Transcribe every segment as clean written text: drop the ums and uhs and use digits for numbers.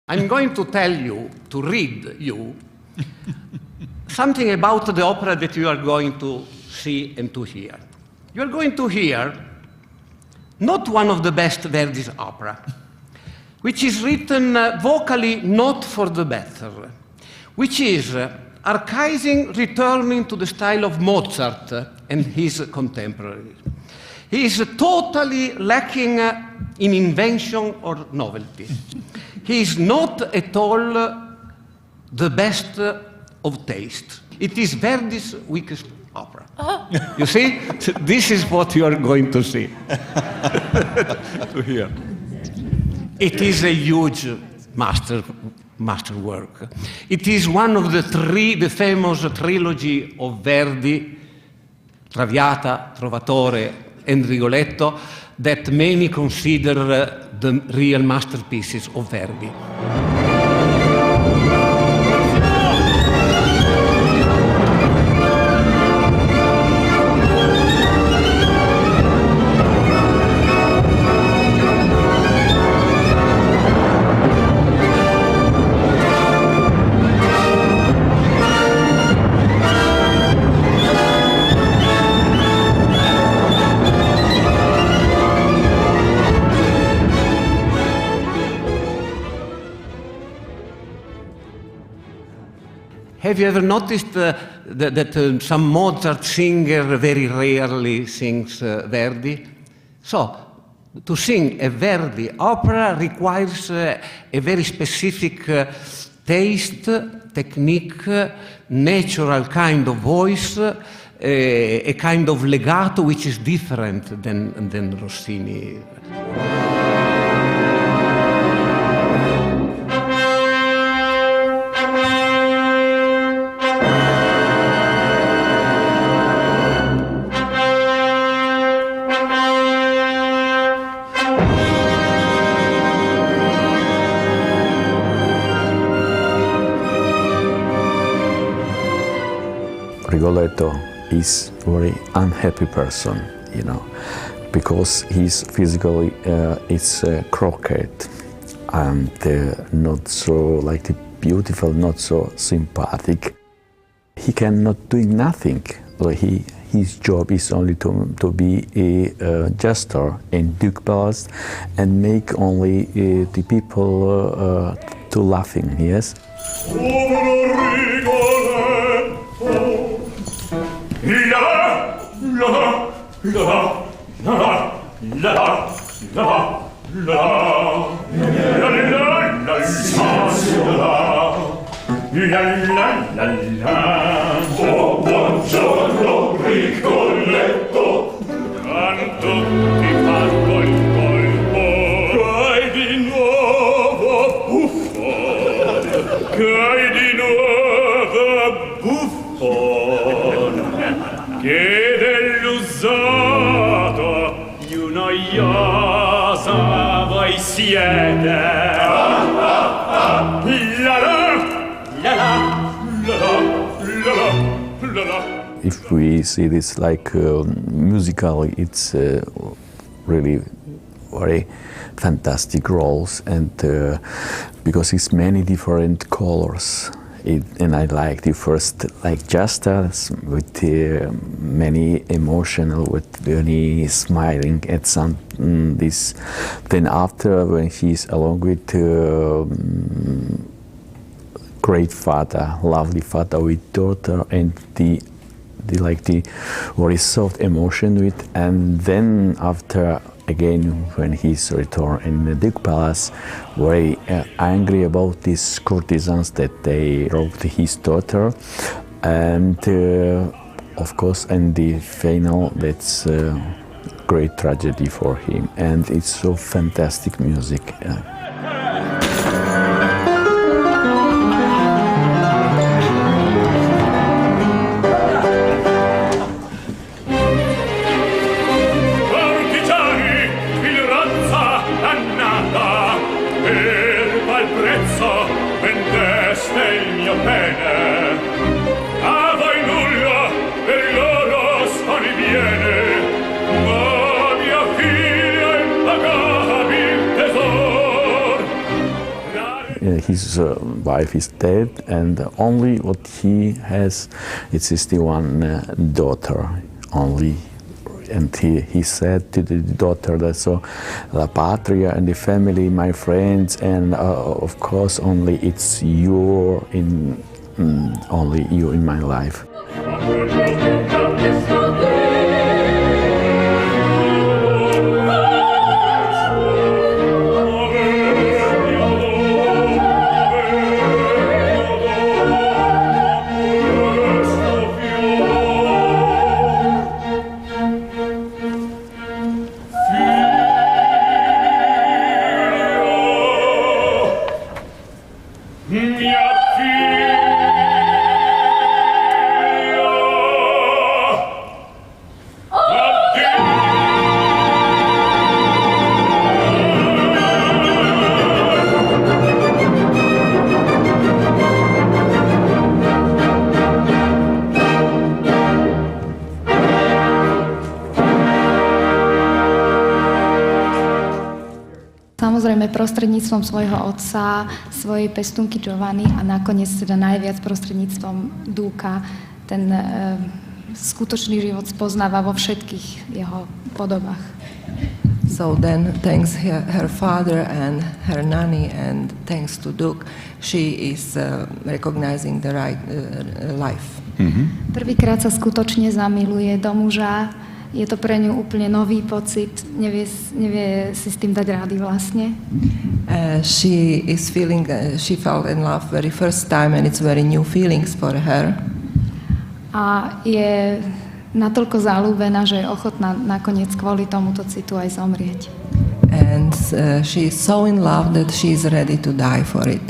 I'm going to tell you, to read you, something about the opera that you are going to see and to hear. You are going to hear not one of the best Verdi's opera, which is written vocally not for the better, which is archaizing, returning to the style of Mozart and his contemporaries. He is totally lacking in invention or novelty. He is not at all the best of taste. It is Verdi's weakest opera. You see? This is what you are going to see. To hear. It is a huge masterwork. It is one of the famous trilogy of Verdi, Traviata, Trovatore, and Rigoletto, that many consider the real masterpieces of Verdi. Have you ever noticed that some Mozart singer very rarely sings Verdi? So, to sing a Verdi opera requires a very specific taste, technique, natural kind of voice, a kind of legato which is different than Rossini. Rigoletto is a very unhappy person, you know, because he's physically it's crooked and not so like beautiful, not so sympathetic. He cannot do nothing. His job is only to be a jester in Duke Palace and make only the people to laughing. Yes. Oh, buongiorno, Rigoletto, canto ti fanno il colpo, cai di nuovo buffone, cai di nuovo buffone, che dell'usato più noiosa voi siete. If we see this like musically, it's really very fantastic roles, and because it's many different colors. And I like the first, like Justas with many emotional, with many smiling at some this. Then after, when he's along with great father, lovely father with daughter, and the very soft emotion with, and then after again when he's returned in the Duke Palace, very angry about these courtesans that they robbed his daughter, and of course in the final that's great tragedy for him, and it's so fantastic music. A voi nulla per loro stoni viene, ma mia figlia impagabil tesor. his wife is dead, and only what he has, it's still one daughter only. And he said to the daughter that so la patria and the family, my friends, and of course only it's only you in my life. Samozrejme prostredníctvom svojho otca, svojej pestúnky Giovanny a nakoniec teda najviac prostredníctvom Duka ten skutočný život spoznáva vo všetkých jeho podobách. So then, thanks her father and her nanny, and thanks to Duke, she is recognizing the right life. Mm-hmm. Prvýkrát sa skutočne zamiluje do muža. Je to pre ňu úplne nový pocit, nevie si s tým dať rády vlastne. She fell in love very first time, and it's very new feelings for her. A je natoľko zaľúbená, že je ochotná nakoniec kvôli tomuto citu aj zomrieť. And she is so in love that she is ready to die for it.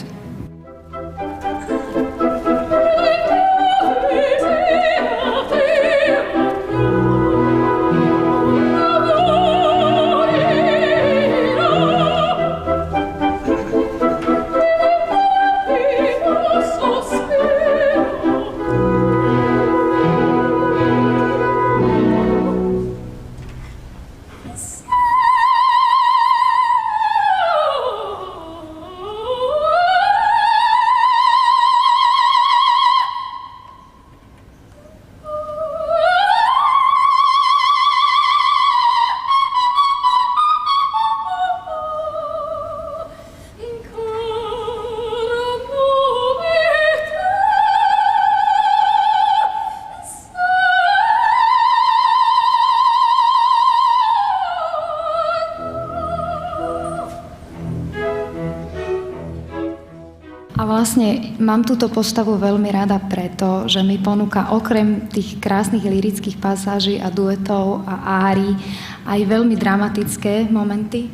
A vlastne mám túto postavu veľmi rada preto, že mi ponúka okrem tých krásnych lyrických pasáží a duetov a árií aj veľmi dramatické momenty.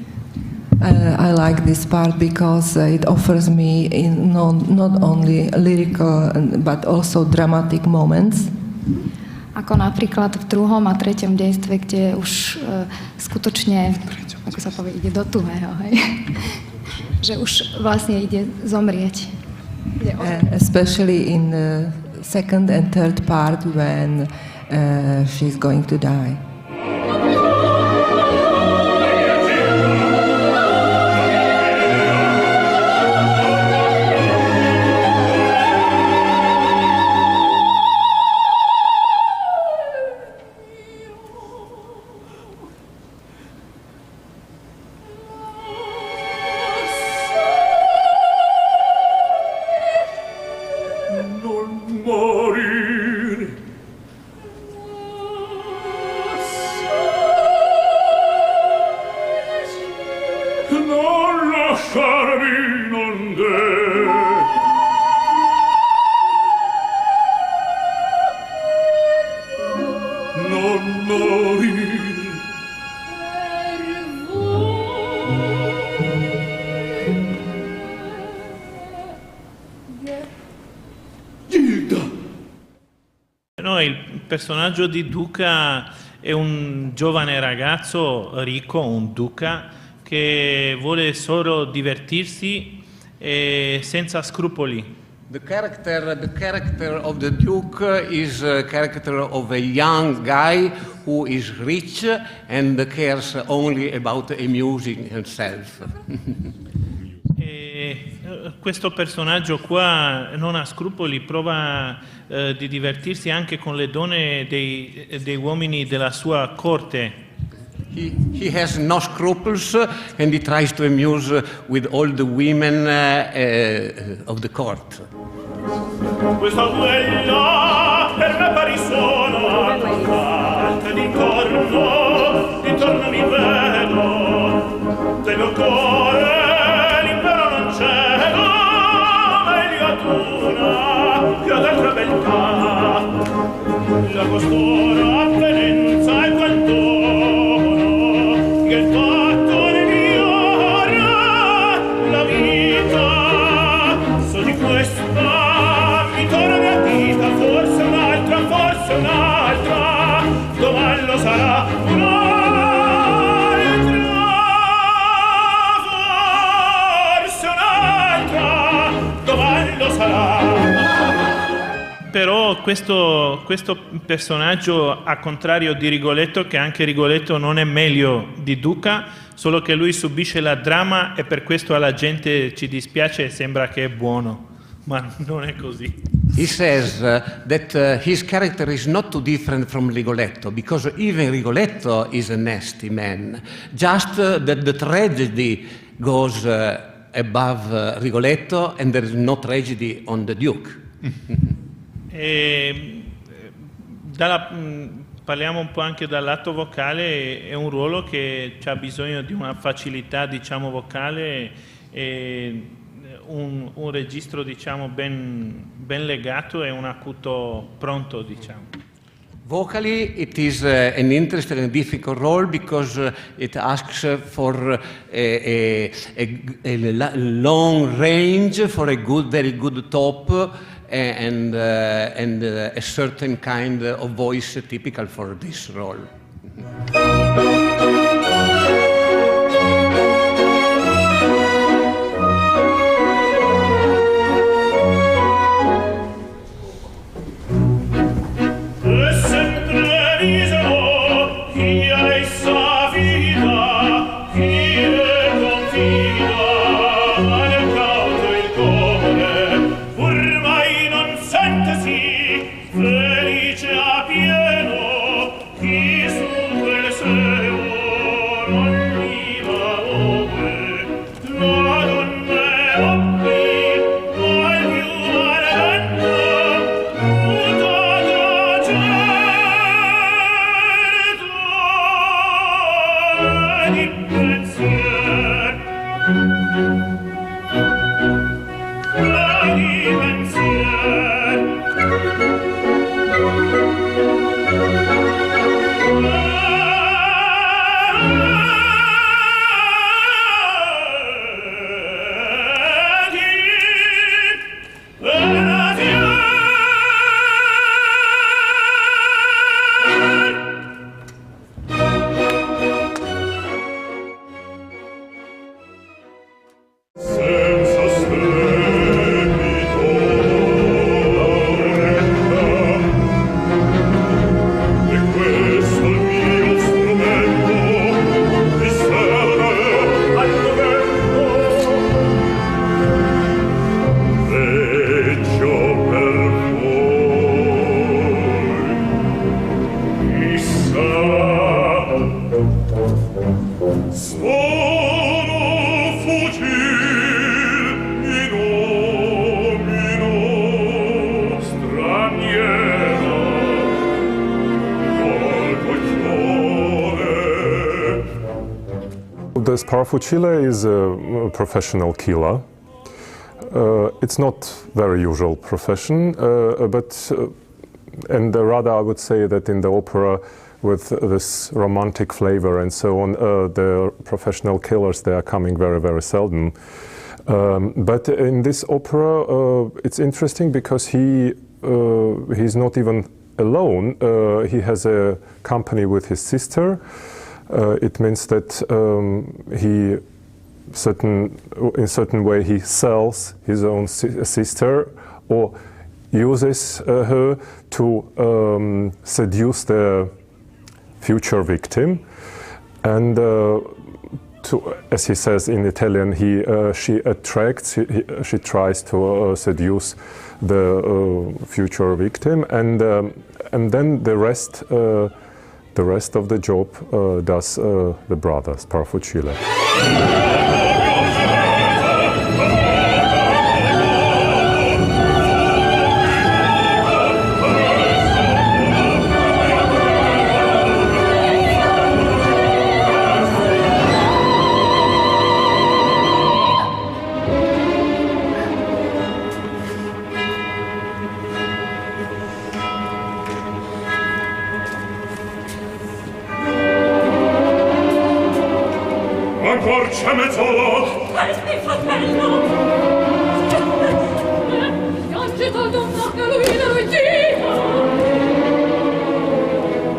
I like this part because it offers me not only lyrical but also dramatic moments. Ako napríklad v 2. a 3. dejstve, kde už skutočne, ako sa povie, ide do tuhého, hej? Že už vlastne ide zomrieť. Especially in the 2nd and 3rd part when she's going to die. Il personaggio di Duca è un giovane ragazzo ricco, un duca, che vuole solo divertirsi e senza scrupoli. The character of the Duke is a character of a young guy who is rich and cares only about amusing himself. questo personaggio qua non ha scrupoli, prova di divertirsi anche con le donne dei uomini della sua corte. He has no scruples and he tries to amuse with all the women of the court. Questa duella per me parisona, alta d'intorno mi vedo, del mio cuore l'impero non cedo, meglio ad una che ad altra beltà, la costura apparenza e quel dono, che il fatto migliora la vita, so di questa mi torna mia vita, forse un'altra, domani lo sarà Però questo personaggio, a contrario di Rigoletto, che anche Rigoletto non è meglio di Duca, solo che lui subisce la dramma e per questo alla gente ci dispiace e sembra che è buono, ma non è così. He says that his character is not too different from Rigoletto, because even Rigoletto is a nasty man. Just that the tragedy goes above Rigoletto and there is no tragedy on the Duke. Parliamo un po' anche dal lato vocale, è un ruolo che ha bisogno di una facilità, diciamo, vocale e un registro, diciamo, ben legato e un acuto pronto, diciamo. Vocally, it is an interesting and difficult role because it asks for a long range, for a very good top, and a certain kind of voice typical for this role. The Sparafucile is a professional killer. It's not very usual profession, and rather I would say that in the opera with this romantic flavor and so on, the professional killers, they are coming very, very seldom. But in this opera, it's interesting because he's not even alone. He has a company with his sister. It means that in certain way he sells his own sister or uses her to seduce the future victim. And as he says in Italian, she attracts, she tries to seduce the future victim, and then the rest of the job does the brother Sparafucile. C'è mezzolo! Questi fratello! Piange d'alunno che lui Dio!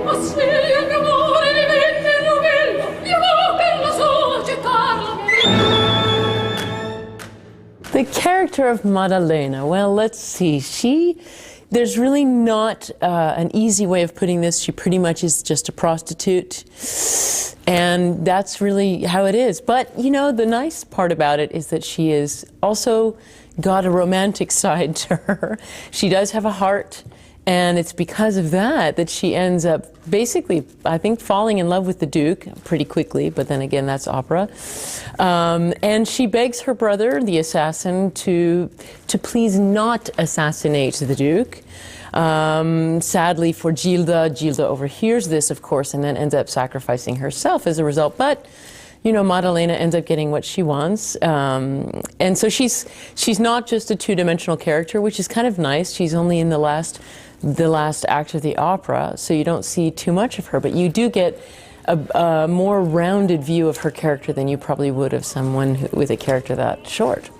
Ma se il mio amore divenne novello, io per la sua città. The character of Maddalena, well, let's see. There's really not an easy way of putting this. She pretty much is just a prostitute. And that's really how it is. But, you know, the nice part about it is that she is also got a romantic side to her. She does have a heart, and it's because of that that she ends up basically, I think, falling in love with the Duke pretty quickly, but then again, that's opera. And she begs her brother, the assassin, to please not assassinate the Duke. Sadly for Gilda overhears this, of course, and then ends up sacrificing herself as a result. But, you know, Maddalena ends up getting what she wants. And so she's not just a two-dimensional character, which is kind of nice. She's only in the last act of the opera, so you don't see too much of her, but you do get a more rounded view of her character than you probably would of someone with a character that short.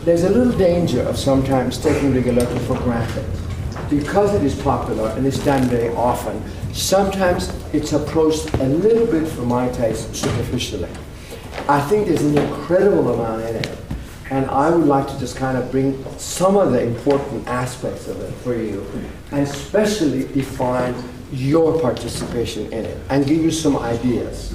There's a little danger of sometimes taking Rigoletto for granted. Because it is popular and it's done very often, sometimes it's approached a little bit, for my taste, superficially. I think there's an incredible amount in it, and I would like to just kind of bring some of the important aspects of it for you, and especially define your participation in it, and give you some ideas.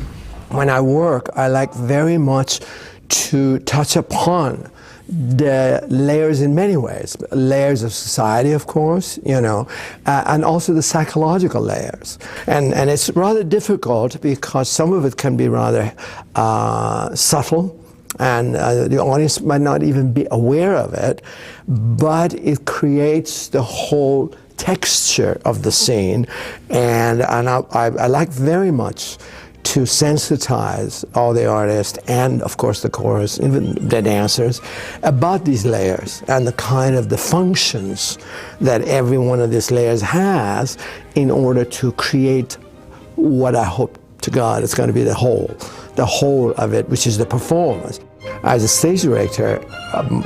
When I work, I like very much to touch upon the layers in many ways. Layers of society, of course, you know, and also the psychological layers. And it's rather difficult because some of it can be rather subtle, and the audience might not even be aware of it, but it creates the whole texture of the scene. And I like very much to sensitize all the artists and, of course, the chorus, even the dancers, about these layers and the kind of the functions that every one of these layers has in order to create what I hope to God it's going to be the whole of it, which is the performance. As a stage director,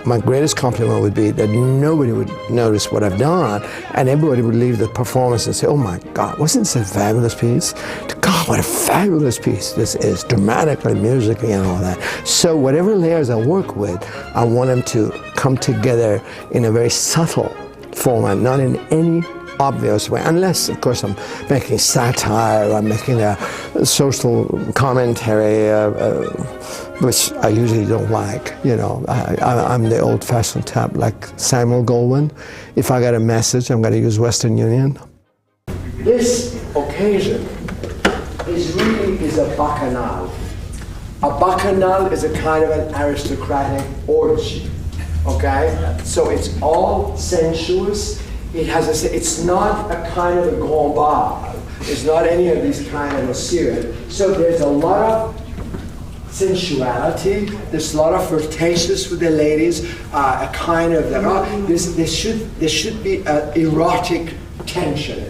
my greatest compliment would be that nobody would notice what I've done, and everybody would leave the performance and say, oh my God, wasn't this a fabulous piece? God, what a fabulous piece this is, dramatically, musically, and all that. So whatever layers I work with, I want them to come together in a very subtle format, not in any obvious way, unless, of course, I'm making satire, or I'm making a social commentary, which I usually don't like. You know, I'm the old-fashioned type, like Samuel Goldwyn. If I got a message, I'm going to use Western Union. This occasion is a bacchanal. A bacchanal is a kind of an aristocratic orgy, okay? So it's all sensuous. It has it's not a kind of a grand bal It's not any of these kind of Assyrian. So there's a lot of sensuality. There's a lot of flirtatious with the ladies. A kind of there should be an erotic tension.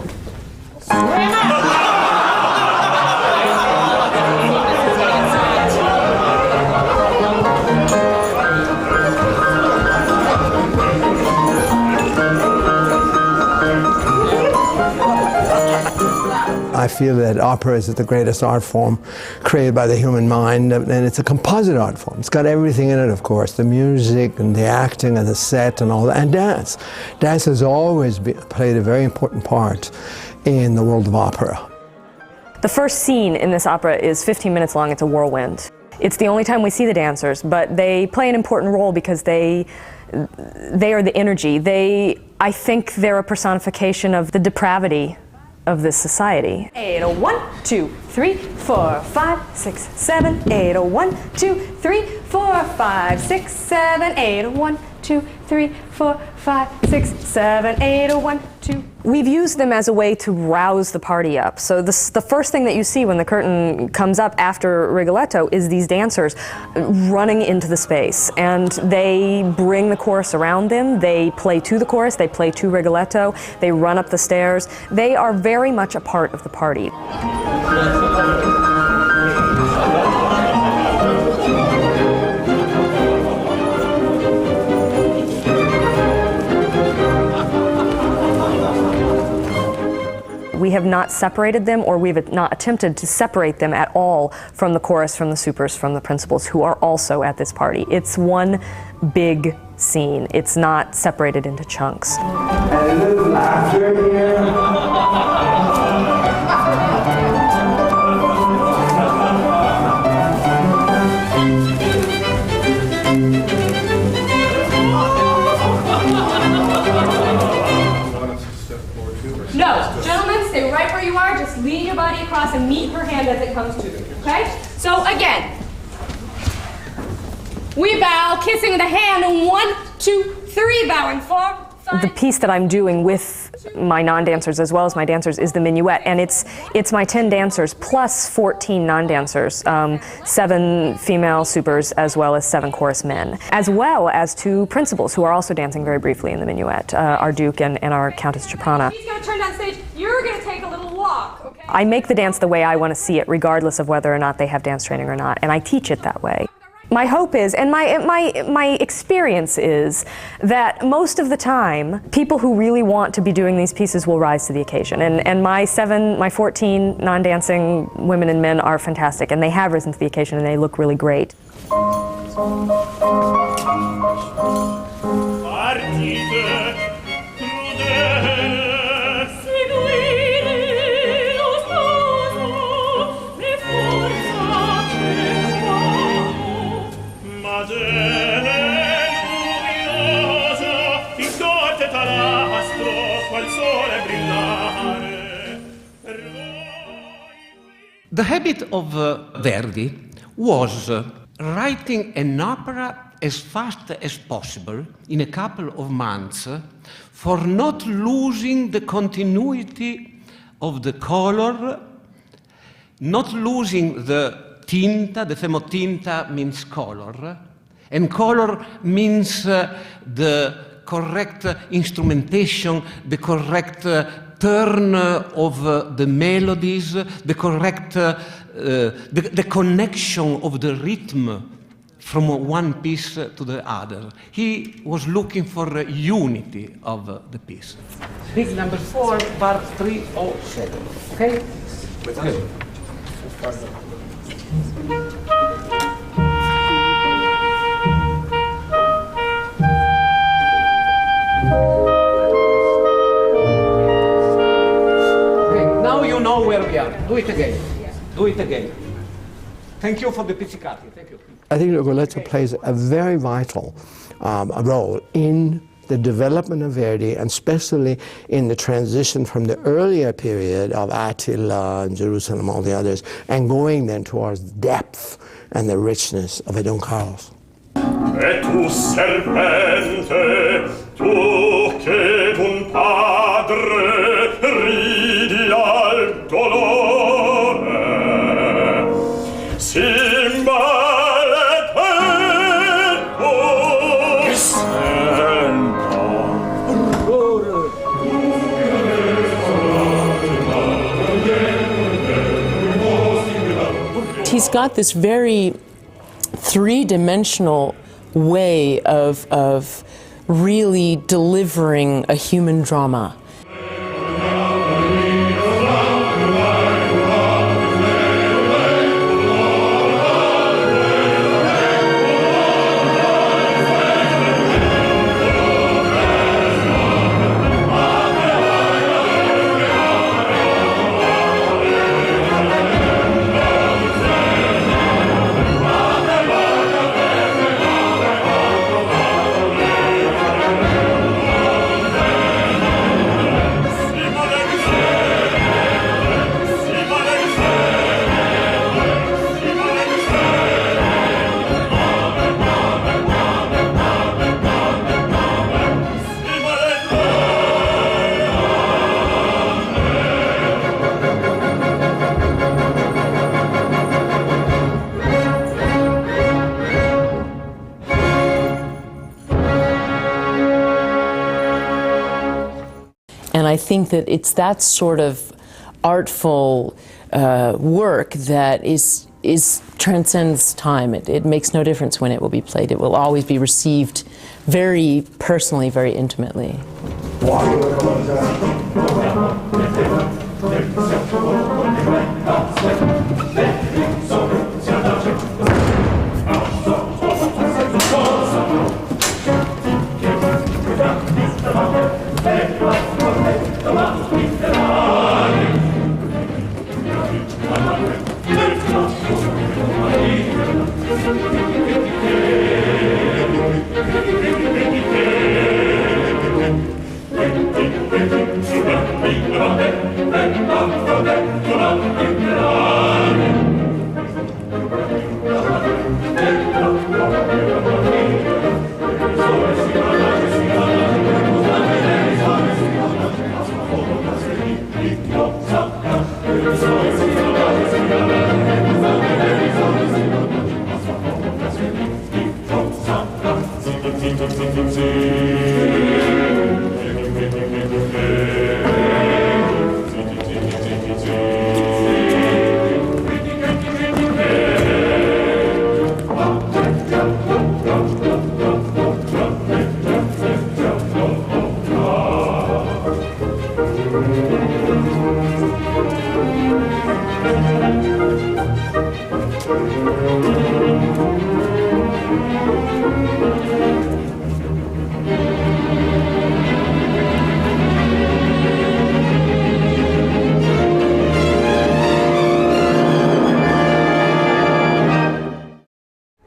I feel that opera is the greatest art form created by the human mind, and it's a composite art form. It's got everything in it, of course, the music and the acting and the set and all that, and dance. Dance has always played a very important part in the world of opera. The first scene in this opera is 15 minutes long. It's a whirlwind. It's the only time we see the dancers, but they play an important role because they are the energy. I think they're a personification of the depravity of this society. 8, 1, 2, 3, 4, 5, 6, 7, 8, 1, 2, 3, 4, 5, 6, 7, 8, 1, 2, 3, 4, 5, 6, 7, 8, 1, 2. We've used them as a way to rouse the party up. So the first thing that you see when the curtain comes up after Rigoletto is these dancers running into the space, and they bring the chorus around them. They play to the chorus, they play to Rigoletto, they run up the stairs. They are very much a part of the party. We have not separated them, or we've not attempted to separate them at all from the chorus, from the supers, from the principals, who are also at this party. It's one big scene. It's not separated into chunks. And a little laughter here. No, gentlemen, stay right where you are. Just lean your body across and meet her hand as it comes to you, okay? So again, we bow, kissing the hand, and 1, 2, 3, bowing 4, 5. The piece that I'm doing with my non-dancers as well as my dancers is the minuet, and it's my 10 dancers plus 14 non-dancers, 7 female supers as well as 7 chorus men, as well as 2 principals who are also dancing very briefly in the minuet, our Duke and our Countess Ciprana. He's going to turn down stage. You're going to take a little walk, okay? I make the dance the way I want to see it, regardless of whether or not they have dance training or not, and I teach it that way. My hope is, and my experience is, that most of the time, people who really want to be doing these pieces will rise to the occasion. And my 14 non-dancing women and men are fantastic, and they have risen to the occasion, and they look really great. The habit of Verdi was writing an opera as fast as possible in a couple of months for not losing the continuity of the color, not losing the tinta. The femotinta means color, and color means the correct instrumentation, the correct turn of the melodies, the correct, the connection of the rhythm from one piece to the other. He was looking for unity of the piece. Big number 4, part 307. Okay? Good. Know where we are. Do it again. Do it again. Thank you for the pizzicati. Thank you. I think Rigoletto plays a very vital role in the development of Verdi, and especially in the transition from the earlier period of Attila and Jerusalem, all the others, and going then towards depth and the richness of a Don Carlos. E tu serpente, tu che d'un padre ridi al dolore he's got this very three-dimensional way of really delivering a human drama. And I think that it's that sort of artful work that transcends time. It makes no difference when it will be played. It will always be received very personally, very intimately.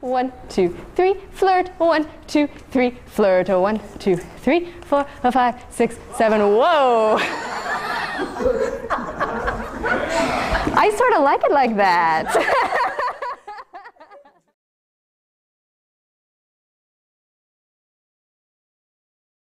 One, two, three, flirt. 1, 2, 3, flirt. 1, 2, 3, 4, 5, 6, 7. Whoa! I sort of like it like that.